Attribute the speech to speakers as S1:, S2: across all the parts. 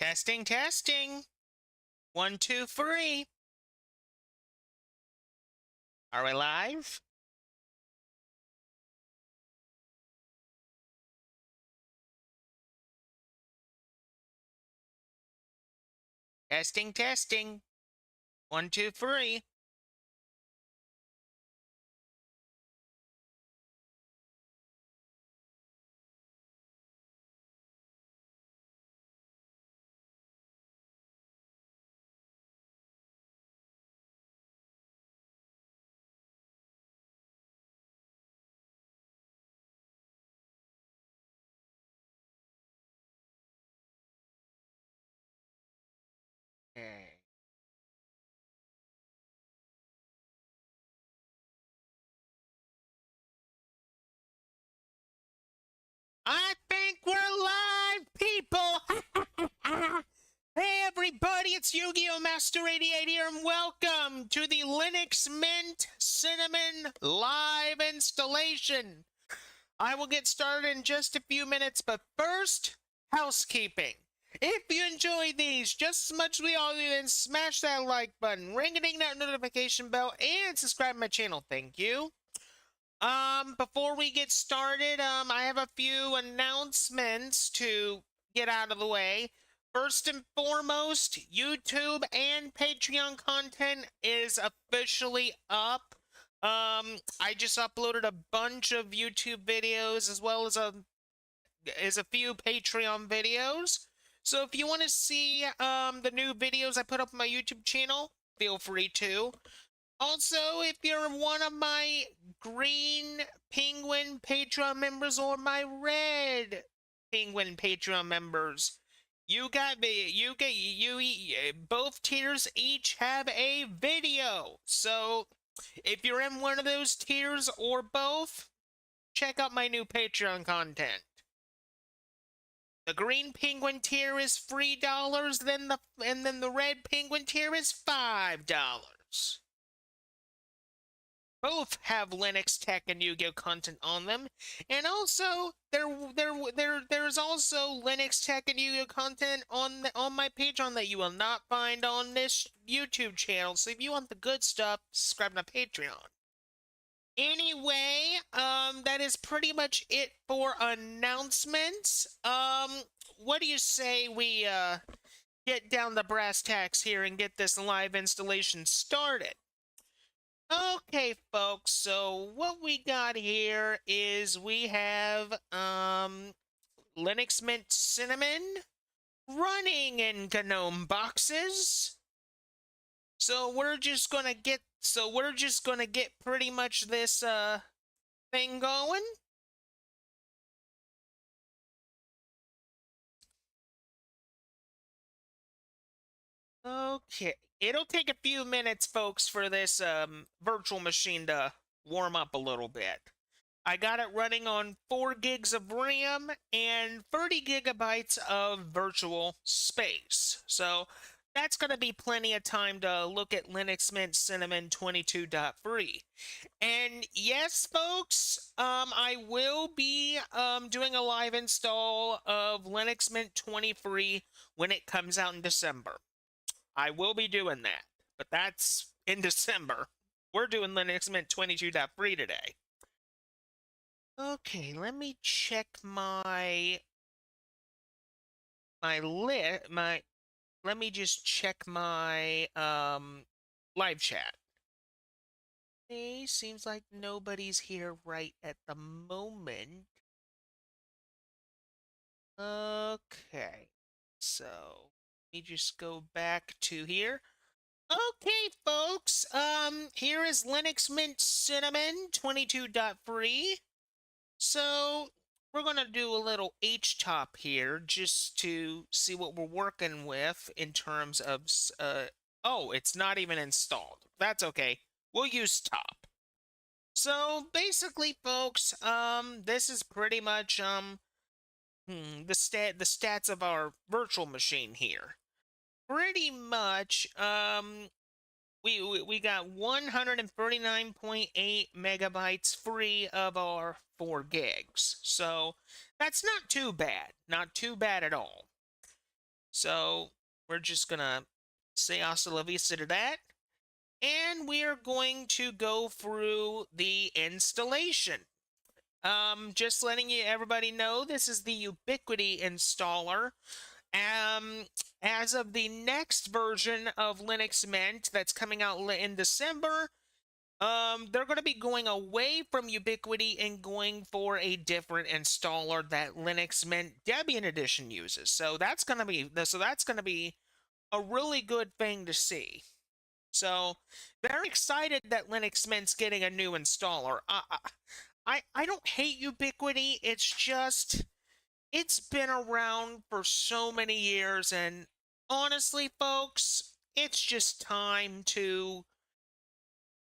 S1: Testing, testing. 1, 2, 3. Are we live? Testing, testing. 1, 2, 3. Okay. I think we're live, people! Hey everybody, it's Yu-Gi-Oh! Master 88 here, and welcome to the Linux Mint Cinnamon live installation. I will get started in just a few minutes, but first, housekeeping. If you enjoy these just as much as we all do, then smash that like button, ring-a-ding that notification bell, and subscribe to my channel. Thank you. Before we get started, I have a few announcements to get out of the way. First and foremost, YouTube and Patreon content is officially up. I just uploaded a bunch of YouTube videos as well as a few Patreon videos. So if you want to see the new videos I put up on my YouTube channel, feel free to. Also, if you're one of my green penguin Patreon members or my red penguin Patreon members, both tiers each have a video. So if you're in one of those tiers or both, check out my new Patreon content. The green penguin tier is $3, and then the red penguin tier is $5. Both have Linux Tech and Yu-Gi-Oh content on them, and also there's also Linux Tech and Yu-Gi-Oh content on my Patreon that you will not find on this YouTube channel. So if you want the good stuff, subscribe to my Patreon. Anyway, that is pretty much it for announcements. What do you say we get down the brass tacks here and get this live installation started? Okay, folks, so what we got here is we have Linux Mint Cinnamon running in GNOME boxes. So we're just gonna get pretty much this thing going. Okay, it'll take a few minutes, folks, for this virtual machine to warm up a little bit. I got it running on 4 gigs of RAM and 30 gigabytes of virtual space. So that's going to be plenty of time to look at Linux Mint Cinnamon 22.3. And yes, folks, I will be doing a live install of Linux Mint 23 when it comes out in December. I will be doing that, but that's in December. We're doing Linux Mint 22.3 today. Okay, let me check let me just check my live chat. Okay, seems like nobody's here right at the moment. Okay, so let me just go back to here. Okay, folks, here is Linux Mint Cinnamon 22.3. So we're going to do a little H-top here just to see what we're working with in terms of, oh, it's not even installed. That's okay. We'll use top. So basically, folks, this is pretty much, the stats of our virtual machine here. Pretty much, we got 139.8 megabytes free of our 4 gigs. So that's not too bad. Not too bad at all. So we're just gonna say hasta la vista to that. And we are going to go through the installation. Just letting everybody know, this is the Ubiquiti installer. Um, as of the next version of Linux Mint that's coming out in December, they're going to be going away from Ubiquiti and going for a different installer that Linux Mint Debian Edition uses. So that's going to be a really good thing to see. So very excited that Linux Mint's getting a new installer. I don't hate Ubiquiti. It's just it's been around for so many years, and honestly, folks, it's just time to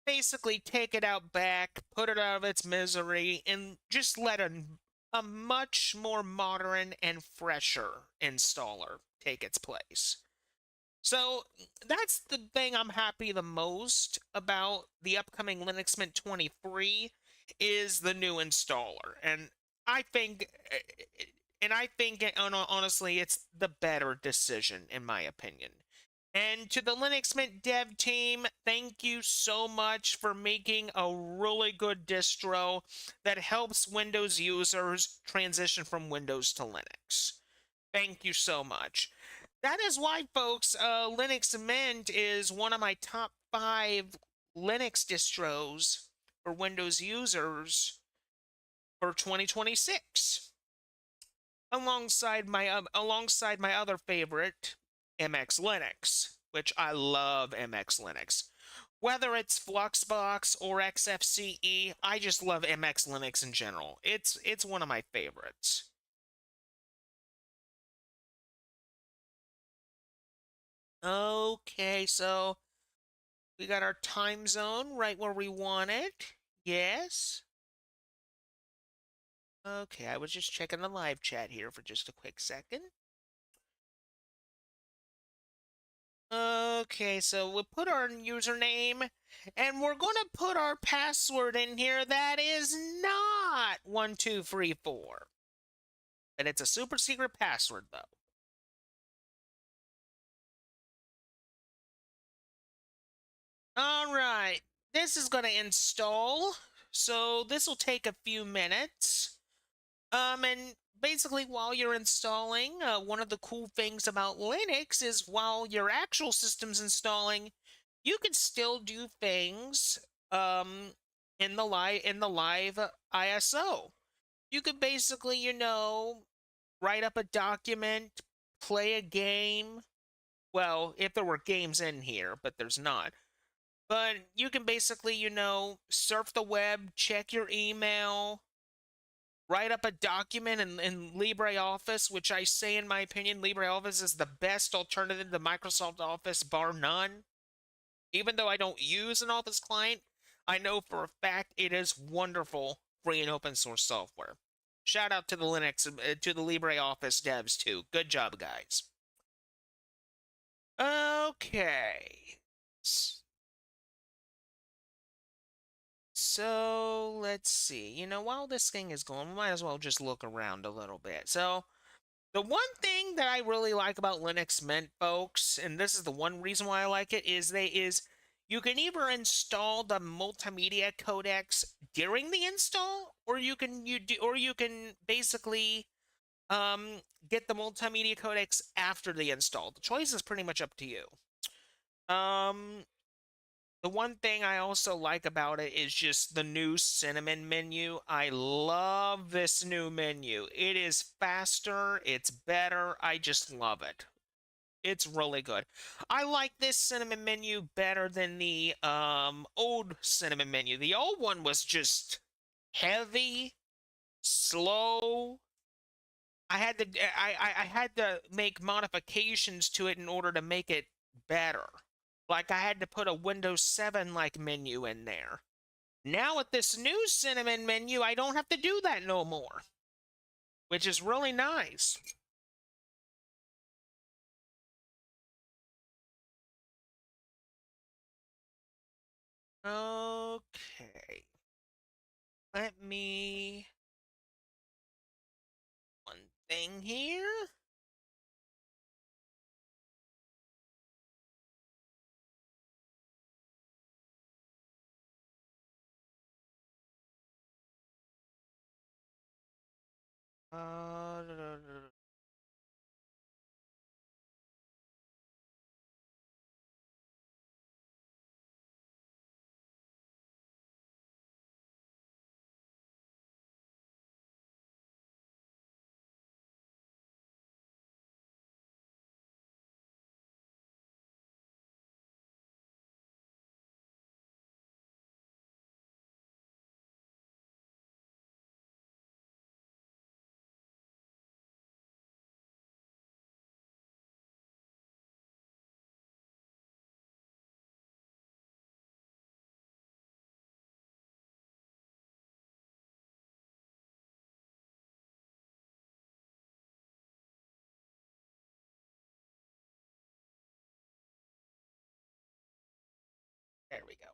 S1: basically take it out back, put it out of its misery, and just let a much more modern and fresher installer take its place. So that's the thing I'm happy the most about the upcoming Linux Mint 23 is the new installer. I think I think honestly it's the better decision in my opinion. And to the Linux Mint dev team, thank you so much for making a really good distro that helps Windows users transition from Windows to Linux. Thank you so much. That is why, folks, Linux Mint is one of my top 5 Linux distros for Windows users for 2026. Alongside my other favorite, MX Linux, which I love MX Linux. Whether it's Fluxbox or XFCE, I just love MX Linux in general. It's one of my favorites. Okay, so we got our time zone right where we want it. Yes. Okay, I was just checking the live chat here for just a quick second. Okay, so we'll put our username, and we're going to put our password in here that is not 1234. And it's a super secret password, though. All right, this is going to install, so this will take a few minutes. And basically, while you're installing, one of the cool things about Linux is while your actual system's installing, you can still do things in the live ISO. You could basically, write up a document, play a game. Well, if there were games in here, but there's not. But you can basically, surf the web, check your email, write up a document in LibreOffice, which I say, in my opinion, LibreOffice is the best alternative to Microsoft Office, bar none. Even though I don't use an Office client, I know for a fact it is wonderful free and open source software. Shout out to the to the LibreOffice devs too. Good job, guys. Okay. So let's see. While this thing is going, we might as well just look around a little bit. So the one thing that I really like about Linux Mint, folks, and this is the one reason why I like it, is you can either install the multimedia codecs during the install, or you can basically get the multimedia codecs after the install. The choice is pretty much up to you. The one thing I also like about it is just the new cinnamon menu. I love this new menu. It is faster, it's better, I just love it. It's really good. I like this cinnamon menu better than the old cinnamon menu. The old one was just heavy, slow. I had to make modifications to it in order to make it better. Like I had to put a Windows 7 like menu in there. Now with this new cinnamon menu, I don't have to do that no more, which is really nice. Okay. Let me one thing here. There we go.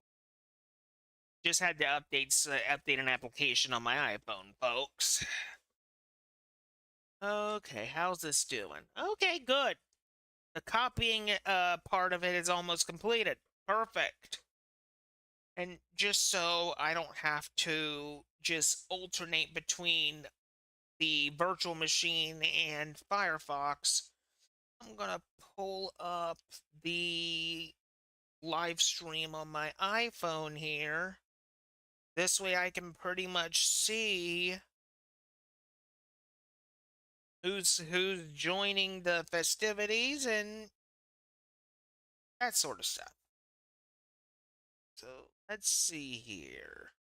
S1: Just had to update an application on my iPhone, folks. Okay, how's this doing? Okay, good. The copying part of it is almost completed. Perfect. And just so I don't have to just alternate between the virtual machine and Firefox, I'm gonna pull up the live stream on my iPhone here. This way I can pretty much see who's joining the festivities and that sort of stuff. So let's see here.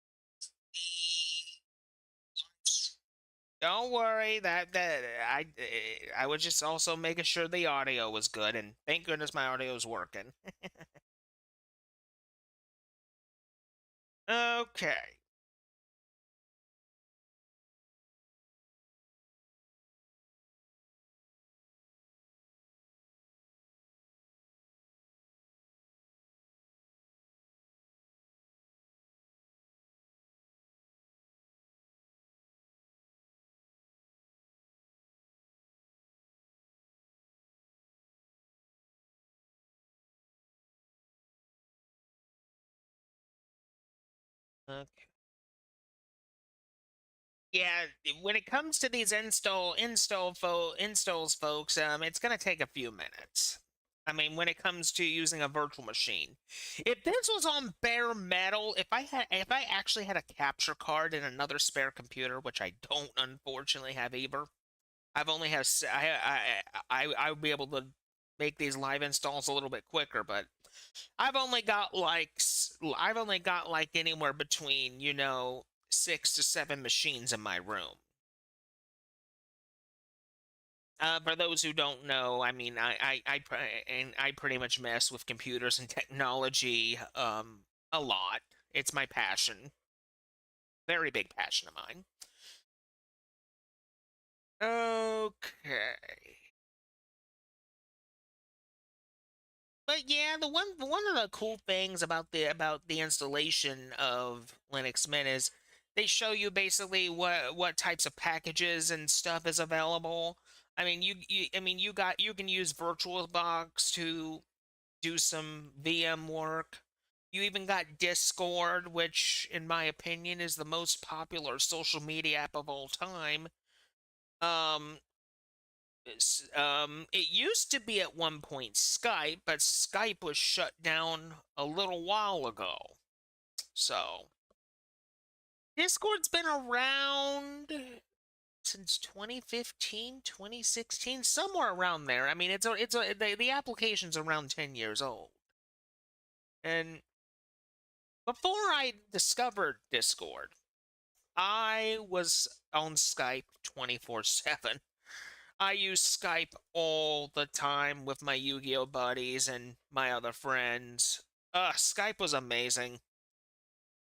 S1: Don't worry, that I was just also making sure the audio was good, and thank goodness my audio is working. Okay. Okay. Yeah, when it comes to these installs, folks, it's gonna take a few minutes. I mean, when it comes to using a virtual machine, if this was on bare metal, if I actually had a capture card and another spare computer, which I don't unfortunately have either, I've only have I would be able to make these live installs a little bit quicker, but I've only got like anywhere between 6 to 7 machines in my room. For those who don't know, I mean, I pretty much mess with computers and technology a lot. It's my passion, very big passion of mine. Okay. But yeah, one of the cool things about the installation of Linux Mint is they show you basically what types of packages and stuff is available. I mean, you can use VirtualBox to do some VM work. You even got Discord, which in my opinion is the most popular social media app of all time. Um, it used to be at one point Skype, but Skype was shut down a little while ago. So, Discord's been around since 2015, 2016, somewhere around there. I mean, the application's around 10 years old. And before I discovered Discord, I was on Skype 24/7. I use Skype all the time with my Yu-Gi-Oh buddies and my other friends. Skype was amazing.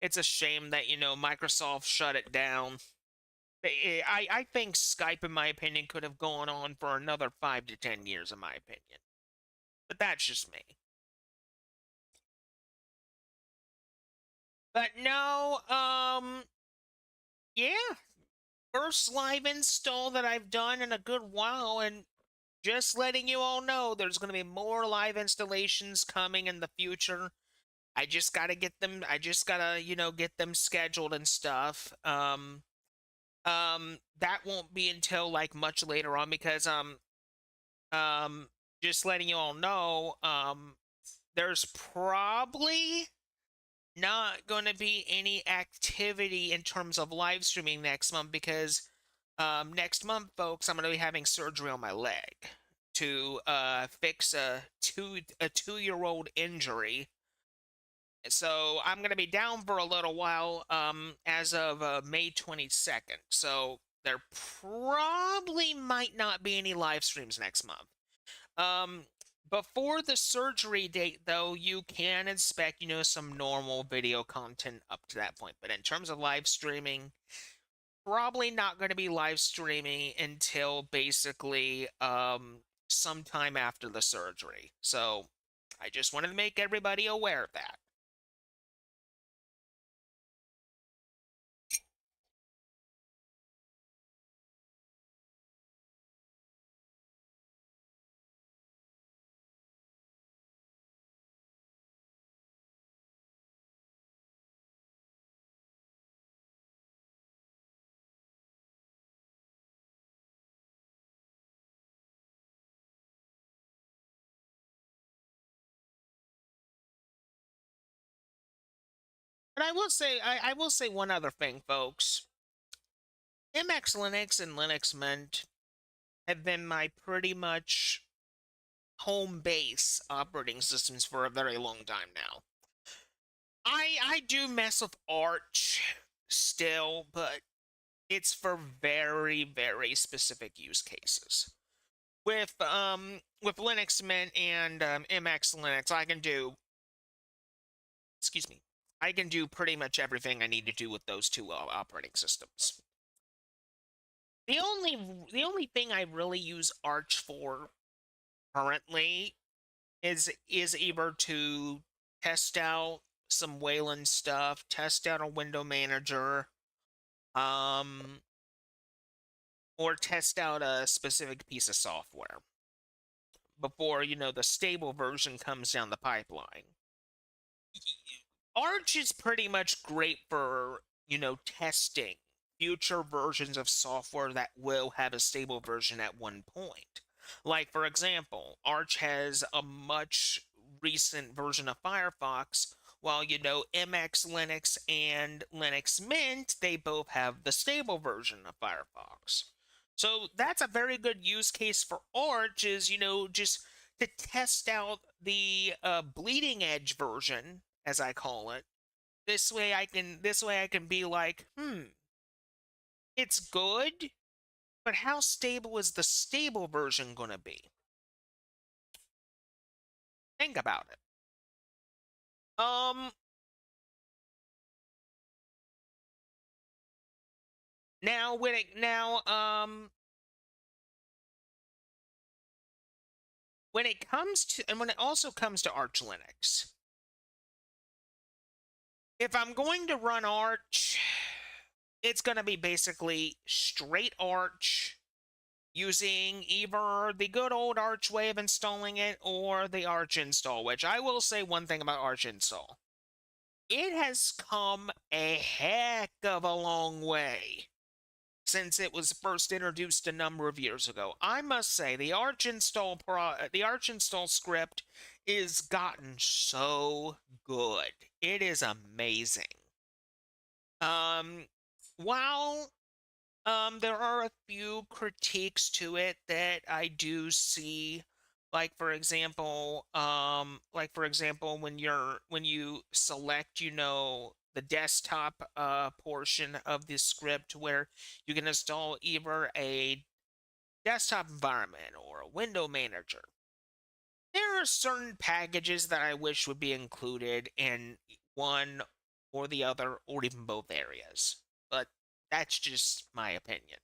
S1: It's a shame that, Microsoft shut it down. I think Skype, in my opinion, could have gone on for another 5 to 10 years, in my opinion. But that's just me. But no, yeah. First live install that I've done in a good while, and just letting you all know there's going to be more live installations coming in the future. I just got to get them, I just got to, get them scheduled and stuff. That won't be until like much later on because just letting you all know, there's probably not going to be any activity in terms of live streaming next month because next month, folks, I'm going to be having surgery on my leg to fix a 2-year-old injury. So I'm going to be down for a little while as of May 22nd. So there probably might not be any live streams next month. Before the surgery date, though, you can expect, some normal video content up to that point. But in terms of live streaming, probably not going to be live streaming until basically sometime after the surgery. So I just wanted to make everybody aware of that. But I will say one other thing, folks. MX Linux and Linux Mint have been my pretty much home base operating systems for a very long time now. I do mess with Arch still, but it's for very, very specific use cases. With Linux Mint and MX Linux, I can do pretty much everything I need to do with those two operating systems. The only thing I really use Arch for currently is either to test out some Wayland stuff, test out a window manager, um, or test out a specific piece of software before, the stable version comes down the pipeline. Arch is pretty much great for, testing future versions of software that will have a stable version at one point. Like, for example, Arch has a much recent version of Firefox, while, MX Linux and Linux Mint, they both have the stable version of Firefox. So that's a very good use case for Arch is, just to test out the bleeding edge version, as I call it. This way I can be like, it's good, but how stable is the stable version gonna be? Think about it. Um now when it now when it comes to and when it also comes to Arch Linux, if I'm going to run Arch, it's gonna be basically straight Arch using either the good old Arch way of installing it or the Arch install, which I will say one thing about Arch install. It has come a heck of a long way since it was first introduced a number of years ago. I must say the Arch install script is gotten so good. It is amazing. While there are a few critiques to it that I do see, like for example, when you select, the desktop portion of this script where you can install either a desktop environment or a window manager. There are certain packages that I wish would be included in one or the other, or even both areas. But that's just my opinion.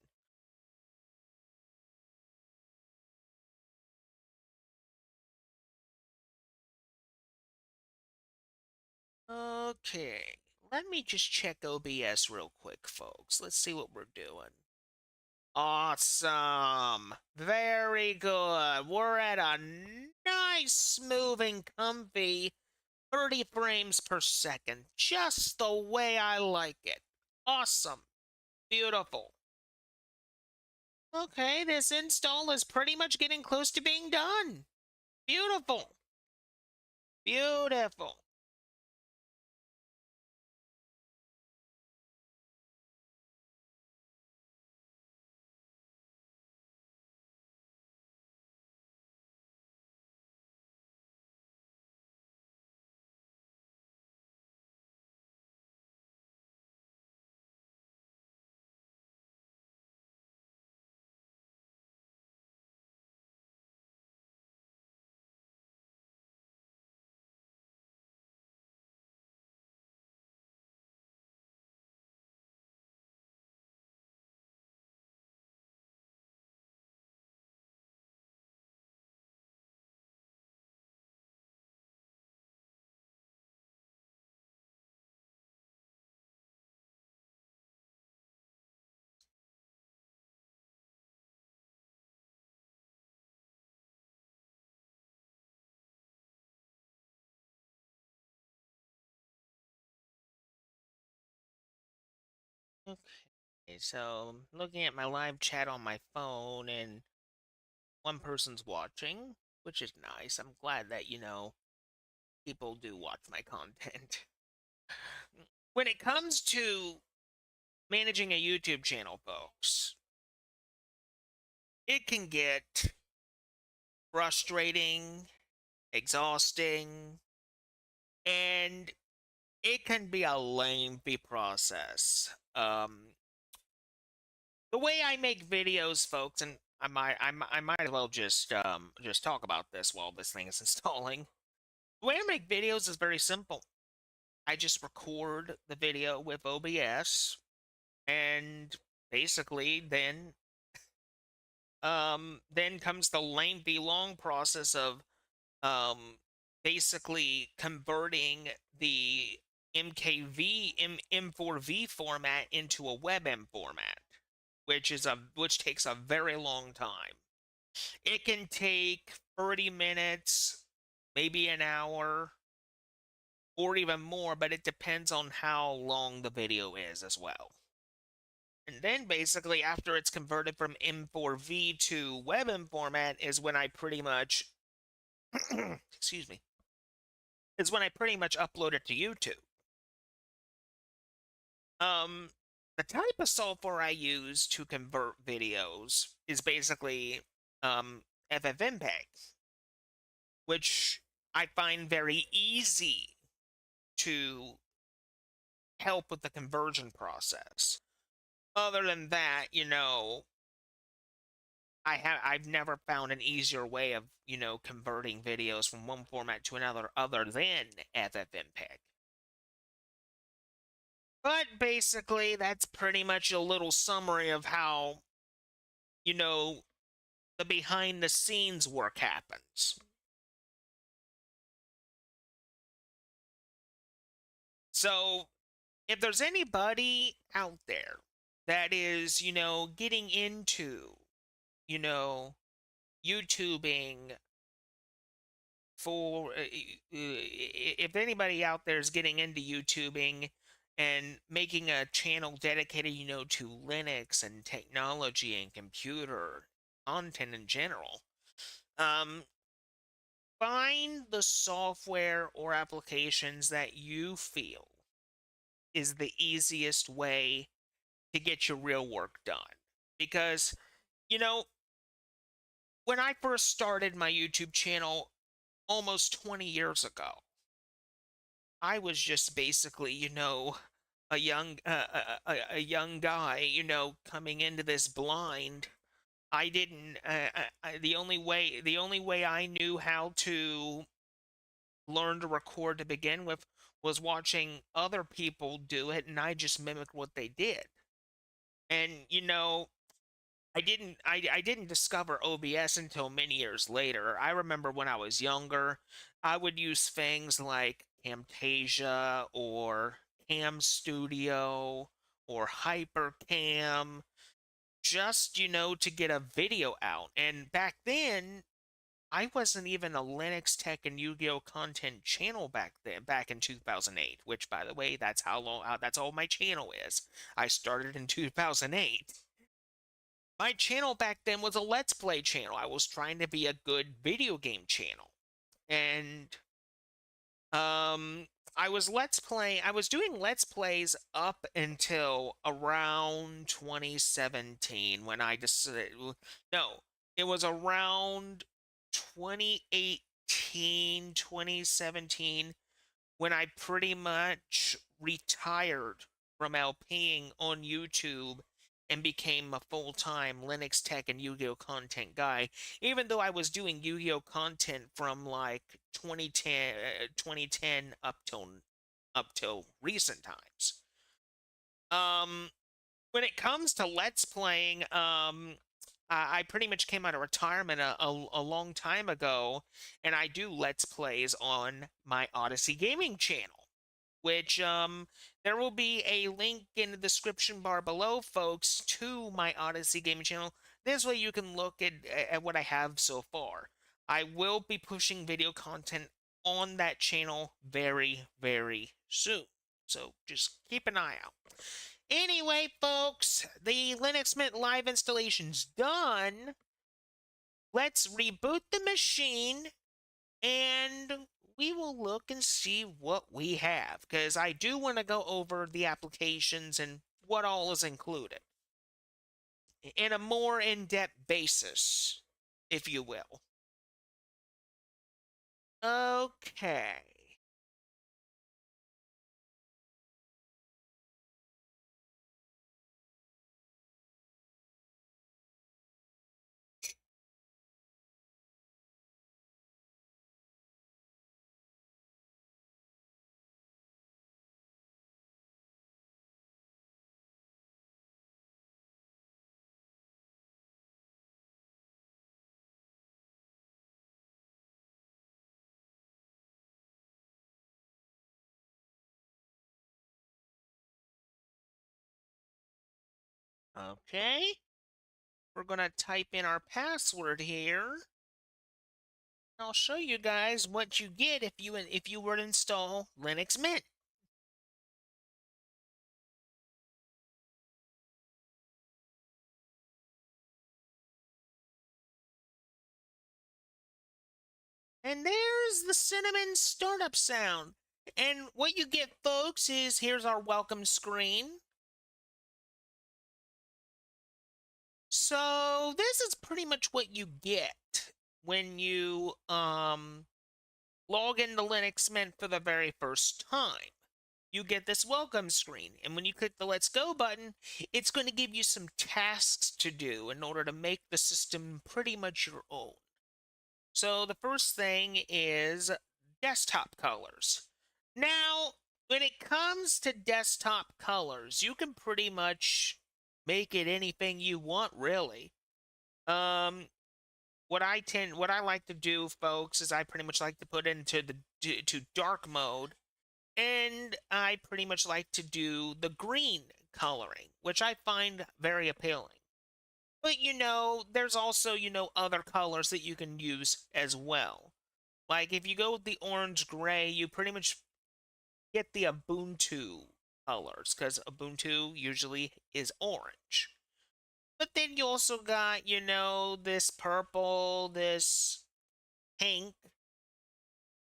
S1: Okay, let me just check OBS real quick, folks. Let's see what we're doing. Awesome. Very good. We're at a nice, smooth, and comfy 30 frames per second. Just the way I like it. Awesome. Beautiful. Okay, this install is pretty much getting close to being done. Beautiful. Beautiful. Okay, so looking at my live chat on my phone, and one person's watching, which is nice. I'm glad that, people do watch my content. When it comes to managing a YouTube channel, folks, it can get frustrating, exhausting, and it can be a lengthy process. The way I make videos, folks, and I might as well just talk about this while this thing is installing. The way I make videos is very simple. I just record the video with OBS, and basically then comes the lengthy long process of um basically converting the M4V format into a WebM format, which takes a very long time. It can take 30 minutes, maybe an hour, or even more, but it depends on how long the video is as well. And then basically after it's converted from M4V to WebM format is when I pretty much excuse me, is when I pretty much upload it to YouTube. Um the type of software I use to convert videos is basically FFmpeg, which I find very easy to help with the conversion process. Other than that, I've never found an easier way of, converting videos from one format to another other than FFmpeg. But basically, that's pretty much a little summary of how, you know, the behind the scenes work happens. So, if there's anybody out there that is, getting into, you know, YouTubing for if anybody out there is getting into YouTubing and making a channel dedicated, to Linux and technology and computer content in general, um, find the software or applications that you feel is the easiest way to get your real work done. Because, you know, when I first started my YouTube channel almost 20 years ago, I was just basically, a young guy, coming into this blind. I didn't. The only way I knew how to learn to record to begin with was watching other people do it, and I just mimicked what they did. And I didn't discover OBS until many years later. I remember when I was younger, I would use things like Camtasia or Cam Studio or Hypercam just, to get a video out. And back then, I wasn't even a Linux Tech and Yu-Gi-Oh content channel back then, back in 2008, which, by the way, that's how long, that's all my channel is. I started in 2008. my channel back then was a Let's Play channel. I was trying to be a good video game channel. And I was doing Let's Plays up until around 2017 when I decided, no, it was around 2018, 2017 when I pretty much retired from LPing on YouTube and became a full-time Linux tech and Yu-Gi-Oh content guy, even though I was doing Yu-Gi-Oh content from like 2010 up till recent times. When it comes to Let's Playing, I pretty much came out of retirement a long time ago, and I do Let's Plays on my Odyssey Gaming channel, which there will be a link in the description bar below, folks, to my Odyssey Gaming channel. This way you can look at what I have so far. I will be pushing video content on that channel very, very soon, so just keep an eye out. Anyway, folks, the Linux Mint live installation's done. Let's reboot the machine, and we will look and see what we have, because I do want to go over the applications and what all is included in a more in-depth basis, if you will. Okay. Okay. We're going to type in our password here. I'll show you guys what you get if you were to install Linux Mint. And there's the cinnamon startup sound. And what you get, folks, is here's our welcome screen. So this is pretty much what you get when you log into Linux Mint for the very first time. You get this welcome screen, and when you click the Let's Go button, it's going to give you some tasks to do in order to make the system pretty much your own. So the first thing is desktop colors. Now, when it comes to desktop colors, you can pretty much make it anything you want, really. What I like to do, folks, is I pretty much like to put into to dark mode, and I pretty much like to do the green coloring, which I find very appealing. But, there's also, other colors that you can use as well. Like, if you go with the orange-gray, you pretty much get the Ubuntu colors, because Ubuntu usually is orange. But then you also got, this purple, this pink,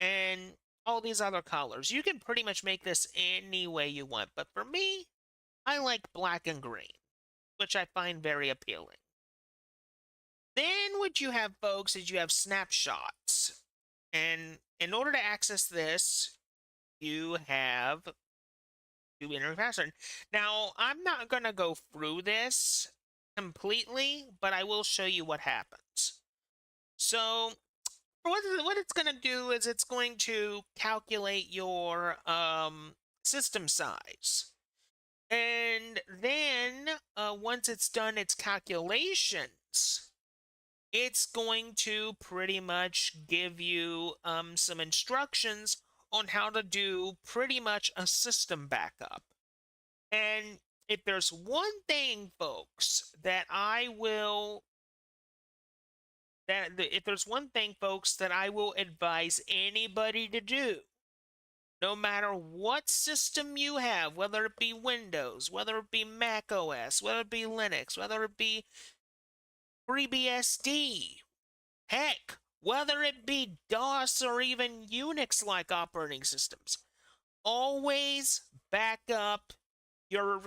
S1: and all these other colors. You can pretty much make this any way you want, but for me, I like black and green, which I find very appealing. Then what you have, folks, is you have snapshots. And in order to access this, you have to enter a password. Now, I'm not going to go through this completely, but I will show you what happens. So, what it's going to do is it's going to calculate your system size. And then, once it's done its calculations, it's going to pretty much give you some instructions on how to do pretty much a system backup. And if there's one thing, folks, that I will advise anybody to do, no matter what system you have, whether it be Windows, whether it be Mac OS, whether it be Linux, whether it be FreeBSD. Heck, whether it be DOS or even Unix-like operating systems, always back up your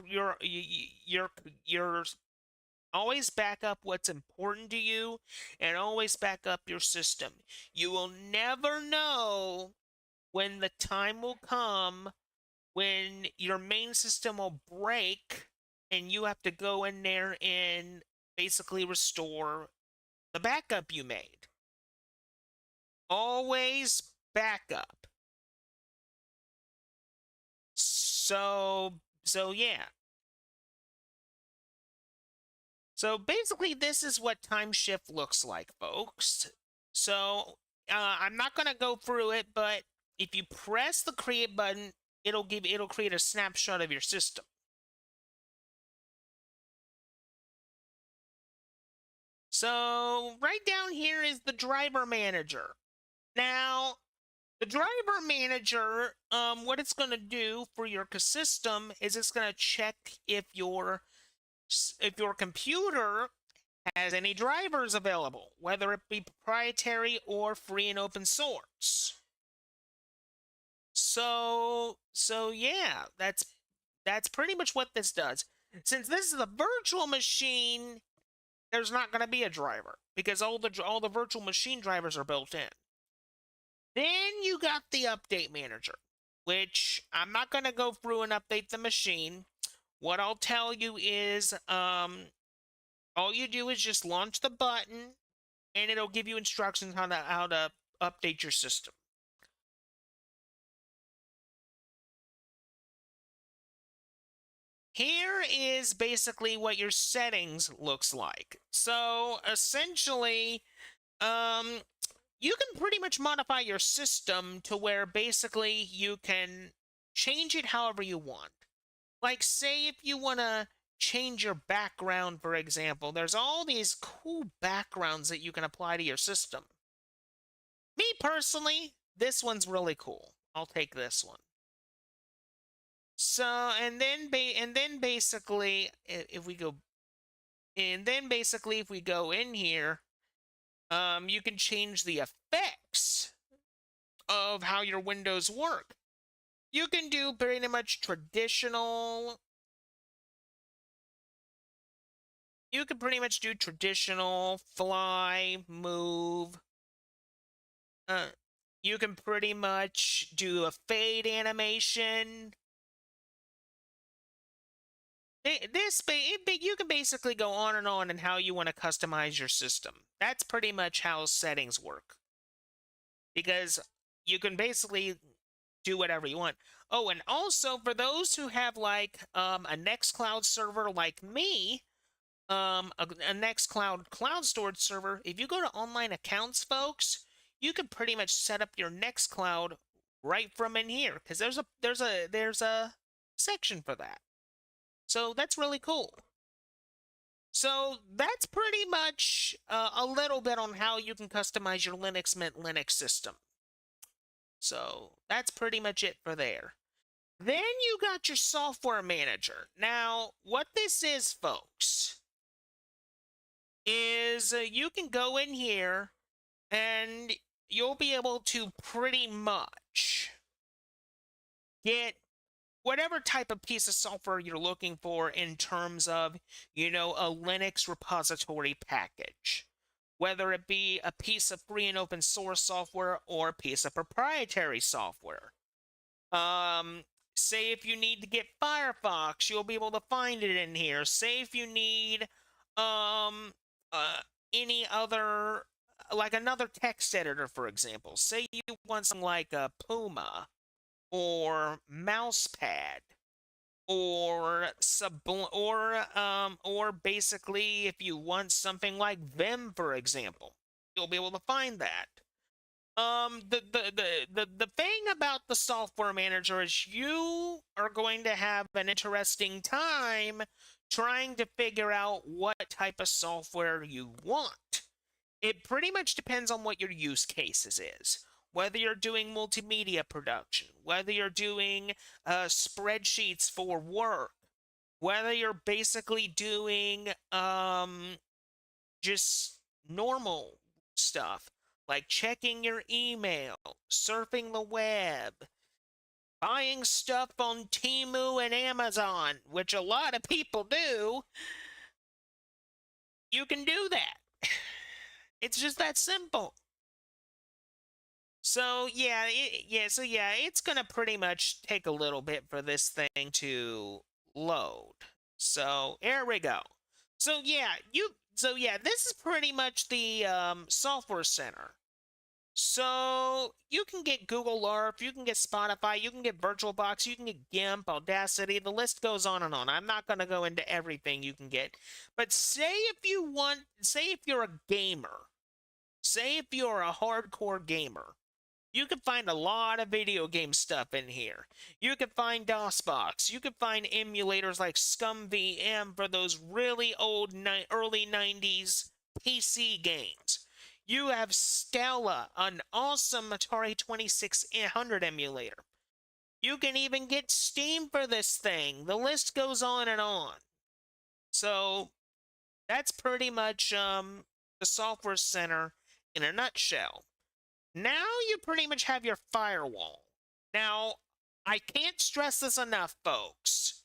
S1: always back up what's important to you, and always back up your system. You will never know when the time will come when your main system will break and you have to go in there and basically restore the backup you made. Always backup. So yeah. So basically, this is what time shift looks like, folks. So I'm not gonna go through it, but if you press the create button, it'll create a snapshot of your system. So right down here is the driver manager. Now, the driver manager, what it's gonna do for your system is it's gonna check if your computer has any drivers available, whether it be proprietary or free and open source. So yeah, that's pretty much what this does. Since this is a virtual machine, there's not going to be a driver because all the virtual machine drivers are built in. Then you got the update manager, which I'm not going to go through and update the machine. What I'll tell you is all you do is just launch the button, and it'll give you instructions on how to update your system. Here is basically what your settings looks like. So essentially, you can pretty much modify your system to where basically you can change it however you want. Like, say if you want to change your background, for example, there's all these cool backgrounds that you can apply to your system. Me personally, this one's really cool. I'll take this one. So, and then basically, if we go in here, you can change the effects of how your windows work. You can do pretty much traditional. You can pretty much do traditional, fly, move. You can pretty much do a fade animation. You can basically go on and on in how you want to customize your system. That's pretty much how settings work. Because you can basically do whatever you want. Oh, and also for those who have like a Nextcloud server like me, a Nextcloud cloud storage server, if you go to online accounts, folks, you can pretty much set up your Nextcloud right from in here because there's a section for that. So that's really cool. So that's pretty much a little bit on how you can customize your Linux Mint Linux system. So that's pretty much it for there. Then you got your software manager. Now, what this is, folks, is you can go in here and you'll be able to pretty much get whatever type of piece of software you're looking for in terms of, a Linux repository package. Whether it be a piece of free and open source software or a piece of proprietary software. Say if you need to get Firefox, you'll be able to find it in here. Say if you need any other, like another text editor, for example. Say you want something like a Puma or Mousepad or or basically if you want something like Vim, for example, you'll be able to find that. The thing about the software manager is you are going to have an interesting time trying to figure out what type of software you want. It pretty much depends on what your use cases is. Whether you're doing multimedia production, whether you're doing spreadsheets for work, whether you're basically doing just normal stuff like checking your email, surfing the web, buying stuff on Temu and Amazon, which a lot of people do, you can do that. It's just that simple. So yeah, it's gonna pretty much take a little bit for this thing to load. So here we go. So yeah, this is pretty much the software center. So you can get Google Earth, you can get Spotify, you can get VirtualBox, you can get GIMP, Audacity, the list goes on and on. I'm not going to go into everything you can get. But say if you're a gamer, say if you're a hardcore gamer, you can find a lot of video game stuff in here. You can find DOSBox. You can find emulators like ScumVM for those really old early 90s PC games. You have Stella, an awesome Atari 2600 emulator. You can even get Steam for this thing. The list goes on and on. So that's pretty much the software center in a nutshell. Now you pretty much have your firewall. Now, I can't stress this enough, folks.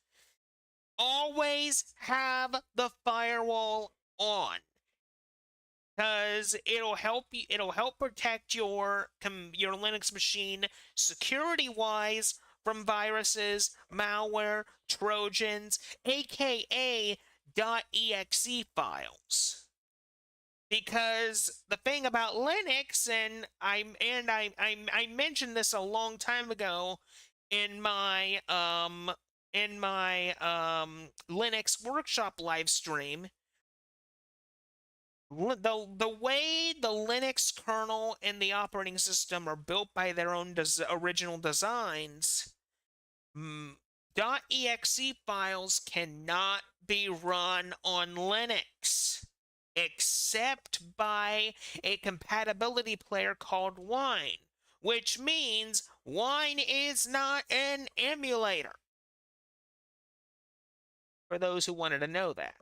S1: Always have the firewall on, because it'll help protect your Linux machine security-wise from viruses, malware, trojans, aka .exe files. Because the thing about Linux, and I mentioned this a long time ago in my Linux workshop live stream, the way the Linux kernel and the operating system are built by their own original designs, .exe files cannot be run on Linux except by a compatibility player called Wine, which means Wine is not an emulator. For those who wanted to know that.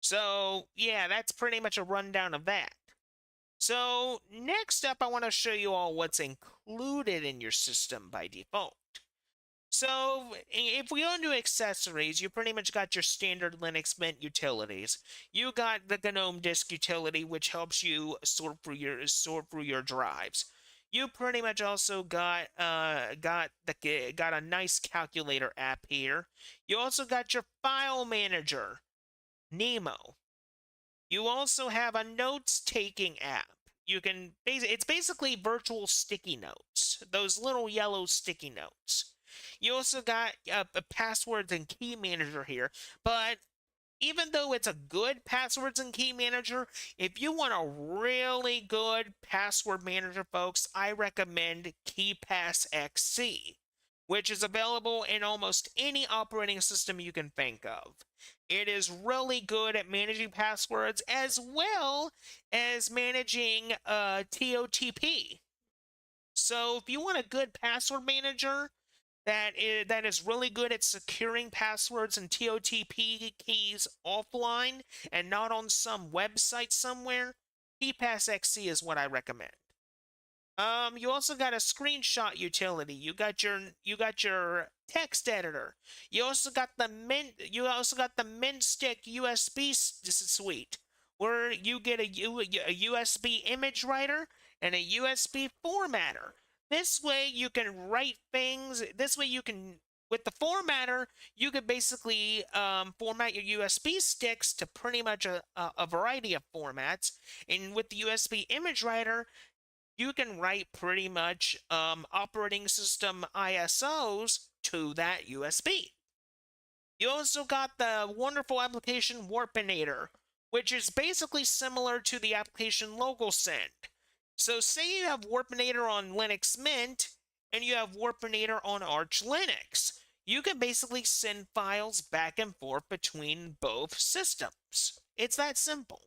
S1: So, yeah, that's pretty much a rundown of that. So, next up, I want to show you all what's included in your system by default. So, if we go into accessories, you pretty much got your standard Linux Mint utilities. You got the GNOME disk utility, which helps you sort through your drives. You pretty much also got a nice calculator app here. You also got your file manager, Nemo. You also have a notes-taking app. It's basically virtual sticky notes, those little yellow sticky notes. You also got a passwords and key manager here, but even though it's a good passwords and key manager, if you want a really good password manager, folks, I recommend KeePassXC, which is available in almost any operating system you can think of. It is really good at managing passwords as well as managing TOTP. So if you want a good password manager that is really good at securing passwords and TOTP keys offline and not on some website somewhere, KeePassXC is what I recommend. You also got a screenshot utility. You got your text editor. You also got the Mint Stick USB suite, where you get a USB image writer and a USB formatter. This way you can write things. This way you can, with the formatter, you could basically format your USB sticks to pretty much a variety of formats. And with the USB image writer, you can write pretty much operating system ISOs to that USB. You also got the wonderful application Warpinator, which is basically similar to the application LocalSend. So say you have Warpinator on Linux Mint, and you have Warpinator on Arch Linux. You can basically send files back and forth between both systems. It's that simple.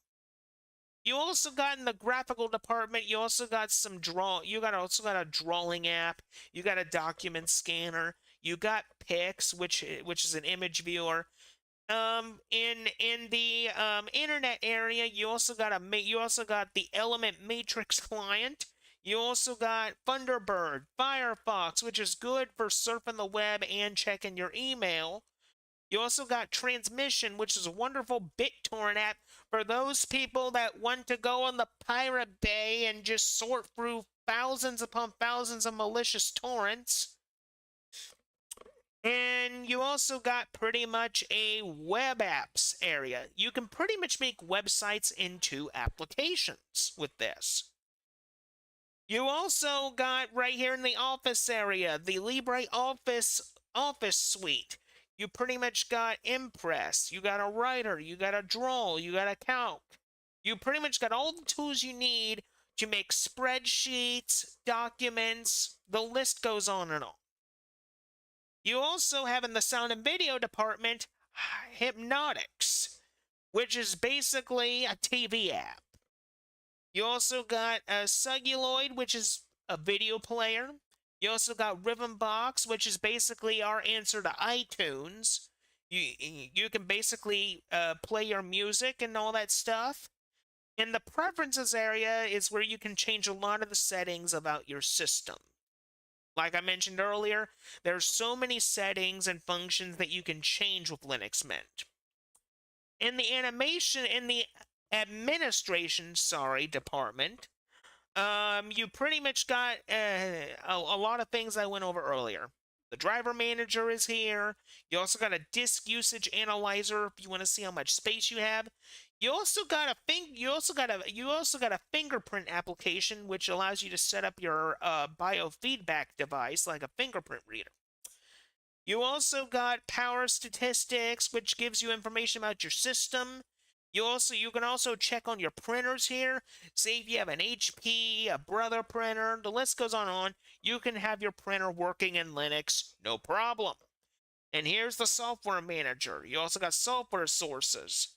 S1: You also got in the graphical department, you also got also got a drawing app, you got a document scanner, you got Pix, which is an image viewer. In the internet area, you also got the Element Matrix client. You also got Thunderbird, Firefox, which is good for surfing the web and checking your email. You also got Transmission, which is a wonderful BitTorrent app for those people that want to go on the Pirate Bay and just sort through thousands upon thousands of malicious torrents. And you also got pretty much a web apps area. You can pretty much make websites into applications with this. You also got right here in the office area, the LibreOffice Office Suite. You pretty much got Impress, you got a Writer, you got a Draw, you got a Calc. You pretty much got all the tools you need to make spreadsheets, documents, the list goes on and on. You also have in the sound and video department, Hypnotics, which is basically a TV app. You also got a Celluloid, which is a video player. You also got Rhythmbox, which is basically our answer to iTunes. You can basically play your music and all that stuff. In the preferences area is where you can change a lot of the settings about your system. Like I mentioned earlier, there's so many settings and functions that you can change with Linux Mint. In the administration, department, you pretty much got a lot of things I went over earlier. The driver manager is here. You also got a disk usage analyzer if you want to see how much space you have. You also got a fingerprint application which allows you to set up your biofeedback device like a fingerprint reader. You also got power statistics, which gives you information about your system. You can also check on your printers here. Say if you have an HP, a Brother printer, the list goes on and on. You can have your printer working in Linux, no problem. And here's the software manager. You also got software sources.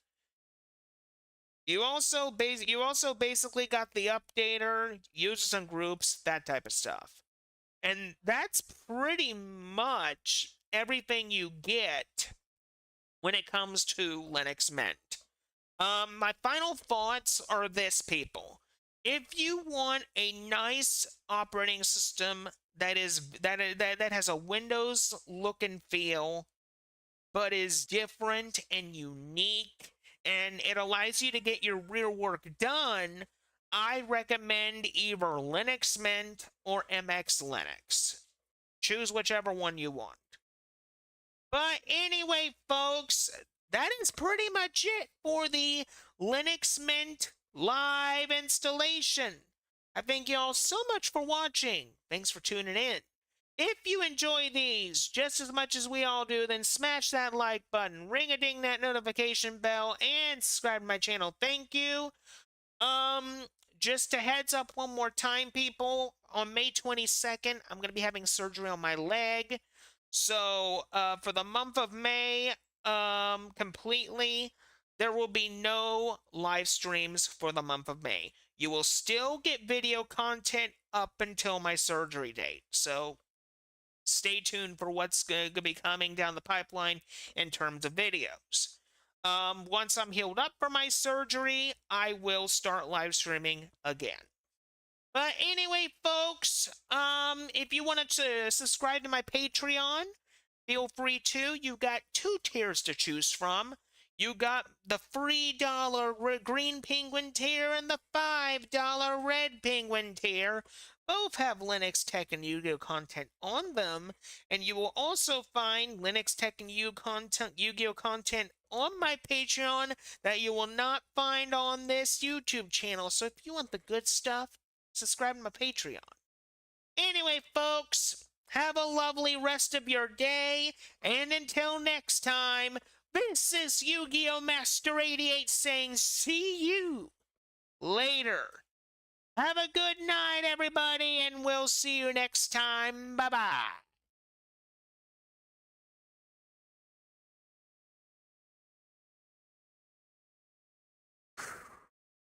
S1: You also basically got the updater, users and groups, that type of stuff. And that's pretty much everything you get when it comes to Linux Mint. My final thoughts are this, people. If you want a nice operating system that has a Windows look and feel, but is different and unique, and it allows you to get your real work done, I recommend either Linux Mint or MX Linux. Choose whichever one you want. But anyway, folks, that is pretty much it for the Linux Mint live installation. I thank you all so much for watching. Thanks for tuning in. If you enjoy these just as much as we all do, then smash that like button, ring-a-ding that notification bell, and subscribe to my channel. Thank you. Just a heads up one more time, people. On May 22nd, I'm going to be having surgery on my leg. So, for the month of May, completely, there will be no live streams for the month of May. You will still get video content up until my surgery date. So, stay tuned for what's going to be coming down the pipeline in terms of videos. Once I'm healed up for my surgery, I will start live streaming again. But anyway, folks, if you wanted to subscribe to my Patreon, feel free to. You've got 2 tiers to choose from. You got the free $1 green penguin tier and the $5 red penguin tier. Both have Linux Tech and Yu-Gi-Oh content on them, and you will also find Linux Tech and Yu-Gi-Oh content on my Patreon that you will not find on this YouTube channel. So if you want the good stuff, subscribe to my Patreon. Anyway, folks, have a lovely rest of your day, and until next time, this is Yu-Gi-Oh Master 88 saying see you later. Have a good night, everybody, and we'll see you next time. Bye-bye.